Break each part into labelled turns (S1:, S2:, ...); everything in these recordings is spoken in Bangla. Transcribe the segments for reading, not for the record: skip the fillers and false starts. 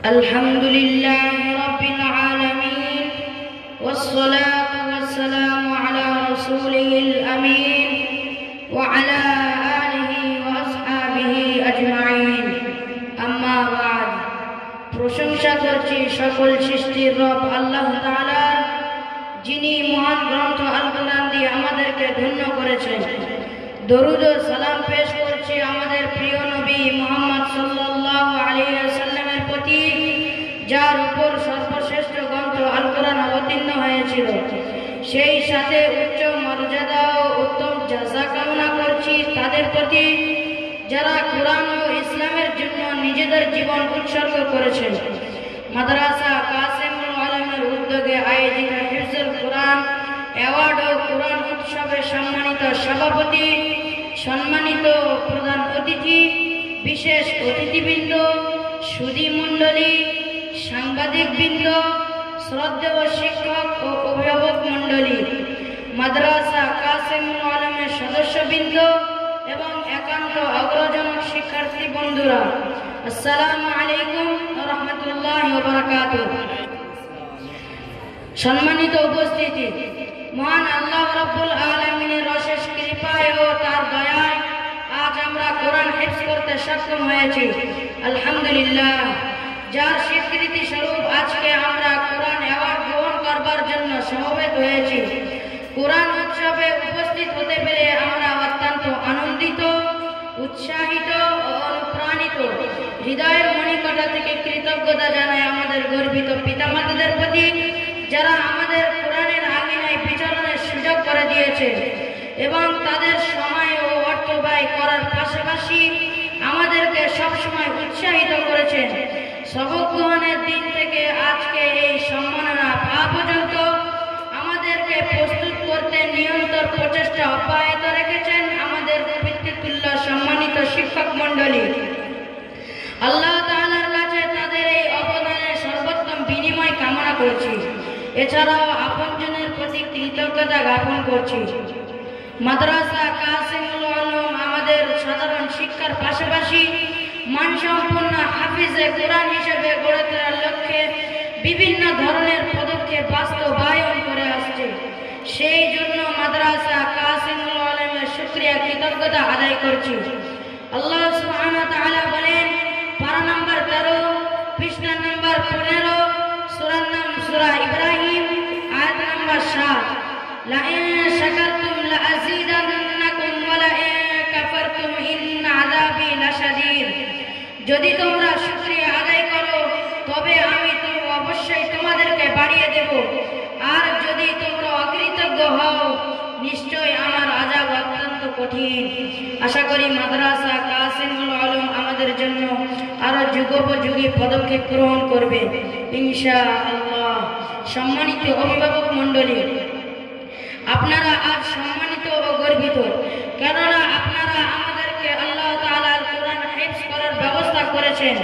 S1: الحمد لله رب العالمين والصلاة والسلام على رسوله الأمين وعلى آله وأصحابه أجمعين أما بعد প্রশংসা করছি সকল সৃষ্টির রব আল্লাহ তাআলার, যিনি মহান গ্রন্থ আল কোরআন দিয়ে আমাদেরকে ধন্য করেছেন। দরুদ ও সালাম পেশ করছি আমাদের প্রিয় নবী মুহাম্মদ সাল্লাল্লাহু আলাইহি ওয়াসাল্লামের প্রতি, যার উপর সর্বশ্রেষ্ঠ গ্রন্থ আল কোরআন অবতীর্ণ হয়েছিল। সেই সাথে উচ্চ মর্যাদা ও উত্তম জাযা কামনা করছি তাদের প্রতি, যারা কোরআন ও ইসলামের জন্য নিজেদের জীবন উৎসর্গ করেছেন। মাদ্রাসা কাসিমুল আলমের উদ্যোগে আয়োজিত হিফজুল কোরআন অ্যাওয়ার্ড ও কোরআন উৎসবের সম্মানিত সভাপতি, সম্মানিত প্রধান অতিথি, বিশেষ অতিথিবৃন্দ, সুধী মণ্ডলী, সাংবাদিকবৃন্দ, শ্রদ্ধেয় শিক্ষক ও অভিভাবক মণ্ডলী, মাদ্রাসা কাসিমুল আলমের সদস্যবৃন্দ এবং একান্ত অগ্রজনক শিক্ষার্থী বন্ধুরা, আসসালামু আলাইকুম ওয়া রাহমাতুল্লাহি ওয়া বারাকাতুহু। সম্মানিত উপস্থিতি, মহান আল্লাহ রাব্বুল আলামিনের অশেষ কৃপায় ও তার দয়ায় আজ আমরা কোরআন হিফজ করতে সক্ষম হয়েছি, আলহামদুলিল্লাহ। যার স্বীকৃতি স্বরূপ আজকে আমরা কোরআন অ্যাওয়ার্ড গ্রহণ করবার জন্য সমবেত হয়েছি। কোরআন উৎসবে উপস্থিত হতে পেরে আমরা অত্যন্ত আনন্দিত, উৎসাহিত ও অনুপ্রাণিত। হৃদয়ের মণিকোঠা থেকে কৃতজ্ঞতা জানাই আমাদের গর্বিত পিতামাতাদের প্রতি, যারা আমাদের কোরআনের আঙিনায় বিচরণের সুযোগ করে দিয়েছে এবং তাদের সময় ও অর্থ ব্যয় করার পাশাপাশি আমাদেরকে সবসময় উৎসাহিত করেছেন। সবক গ্রহণের দিন থেকে আজকে এই সম্মাননা পাওয়া পর্যন্ত আমাদেরকে প্রস্তুত করতে নিরন্তর প্রচেষ্টা অব্যাহত রেখেছেন আমাদের পিতৃতুল্য সম্মানিত শিক্ষক মণ্ডলী। আল্লাহ তাআলার কাছে তাদের এই অবদানের সর্বোত্তম বিনিময় কামনা করছি। এছাড়াও আপনজনের প্রতি কৃতজ্ঞতা জ্ঞাপন করছি। মাদ্রাসা কাসিমুল আলম আমাদের সাধারণ শিক্ষার পাশাপাশি মানসম্পন্ন হাফিজে কোরআন হিসেবে গড়ে তোলার লক্ষ্যে বিভিন্ন ধরনের পদক্ষেপ বাস্তবায়ন করে আসছে। সেই জন্য মাদ্রাসা কাসিমুল আলমের শুকরিয়া কৃতজ্ঞতা আদায় করছি। আল্লাহ সুবহানাহু ওয়া তাআলা বলেন, পারা নম্বর 13, পৃষ্ঠা নম্বর 15, সূরার নাম সূরা ইব্রাহিম, আয়াত নম্বর 7, লা ইন শাকারতুম লা আযীদান্নাকুম ওয়া লা ইন কাফারতুম ইন্না আযাবি লাশাদীদ। যদি তোমরা শুকরিয়া আদায় করো তবে আমি তো অবশ্যই তোমাদেরকে বাড়িয়ে দেব, আর যদি তোমরা অকৃতজ্ঞ হও নিশ্চয় আমার আযাব অত্যন্ত কঠিন। আশা করি মাদ্রাসা কাসিমুল আলম আমাদের জন্য আরো যুগোপযোগী পদক্ষেপ গ্রহণ করবে ইনশাআল্লাহ। সম্মানিত অভিভাবক মণ্ডলী, আপনারা আজ সম্মানিত ও গর্বিত, কেননা আপনারা আমাদেরকে আল্লাহ তাআলার কোরআন হিফজ করার ব্যবস্থা করেছেন।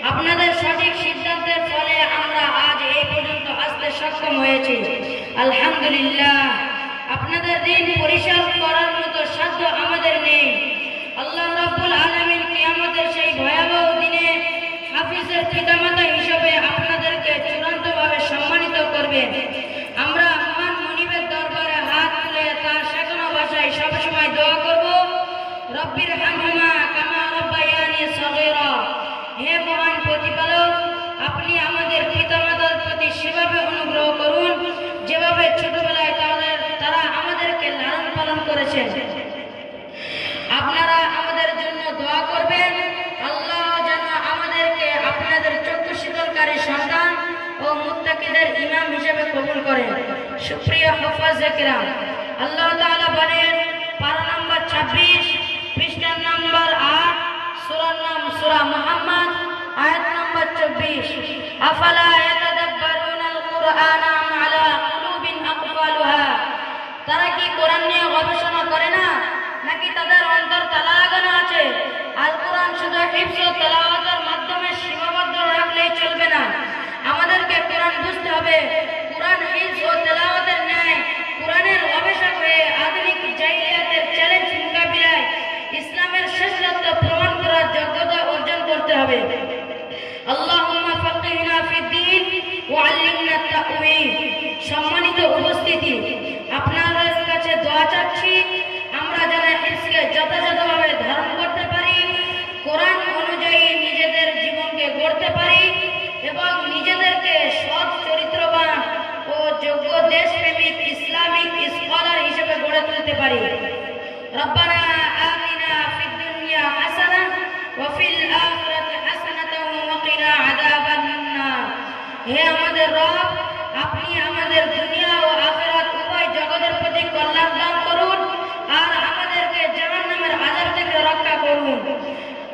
S1: আপনাদের সঠিক সিদ্ধান্তের ফলে আমরা আজ এই পর্যন্ত আসতে সক্ষম হয়েছি, আলহামদুলিল্লাহ। আপনাদের দিন পরিশোধ করার মতো সাধ্য আমাদের নেই। আল্লাহ রাব্বুল আলামিন কিয়ামতের সেই ভয়াবহ দিনে হাফিজের পিতামাতা হিসেবে আপনাদেরকে চূড়ান্তভাবে সম্মানিত করবেন। আমরা মহান মনিবের দরবারে হাত তুলে তার শেখানো ভাষায় সবসময় দোয়া করব, রব্বির হামহুমা কামা রাব্বায়ানি সগীরা। হে মহান প্রতিপালক, আপনি আমাদের পিতামাতার প্রতি সেভাবে অনুগ্রহ করুন যেভাবে ছোটবেলায় তারা আমাদেরকে লালন পালন করেছেন। আপনারা আমাদের জন্য দোয়া করবেন, আল্লাহ যেন আমাদেরকে আপনাদের চক্ষু শীতলকারী সন্তান ও মুত্তাকিদের ইমাম হিসেবে কবুল করেন। সুপ্রিয় হাফেজে কিরাম, আল্লাহ তাআলা বলেন, পারা নম্বর 26, পৃষ্ঠা নম্বর 8, সূরার নাম সূরা মুহাম্মদ, আয়াত নম্বর 24, আফালা ইয়াতাদাব্বারুনাল কুরআনা আম আলা কুলুবিন আকফালুহা। তারা কি কোরআন নিয়ে গবেষণা করে না, নাকি তাদের অন্তর তালা লাগানো আছে? আল কোরআন শুধু হিফজ ও তেলাওয়াতের মাধ্যমে সীমাবদ্ধ রাখলেই চলবে না, আমাদেরকে কোরআন বুঝতে হবে। কোরআন হিফজ ও তেলাওয়াতের ন্যায় কোরআনের গবেষক হয়ে আধুনিক জাহিলিয়াতের চ্যালেঞ্জ মোকাবিলায় ইসলামের শ্রেষ্ঠত্ব প্রমাণ করার যোগ্যতা অর্জন করতে হবে। আল্লাহুম্মা وعلمنا التأويل। সম্মানিত উপস্থিতি, আপনাদের কাছে দোয়া চাচ্ছি আমরা যেন হিফজকে যথাযথভাবে ধারণ করতে পারি, কোরআন অনুযায়ী নিজেদের জীবনকে গড়তে পারি এবং নিজেদেরকে সৎ চরিত্রবান ও যোগ্য দেশপ্রেমিক ইসলামিক স্কলার হিসেবে গড়ে তুলতে পারি। রব্বানা আতিনা ফিদ দুনিয়া হাসানাহ ওয়া ফিল আখিরাতি হাসানাতাও ওয়া কিনা আযাবান নার। হে আমাদের রব, আপনি আমাদের দুনিয়া ও আখিরাত উভয় জগতের প্রতি কল্যাণ দান করুন আর আমাদেরকে জাহান্নামের আযাব থেকে রক্ষা করুন।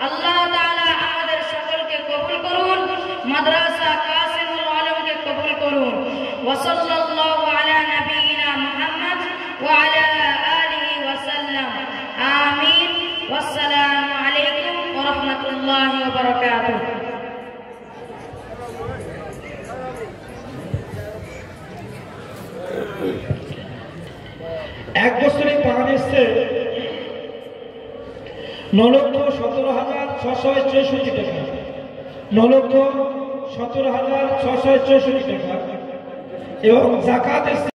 S1: আল্লাহ তাআলা আমাদের সকলকে কবুল করুন, মাদ্রাসা কাসিমুল আলমকে কবুল করুন। ওয়া সাল্লাল্লাহু আলা নাবিয়িনা মুহাম্মদ ওয়া আলা আলিহি ওয়া সাল্লাম। আমিন। ওয়াসসালামু আলাইকুম ওয়া রাহমাতুল্লাহি ওয়া বারাকাতুহু।
S2: এক বছরে পান এসছে 9,17,664 টাকা, 9,17,664 টাকা এবং জাকাত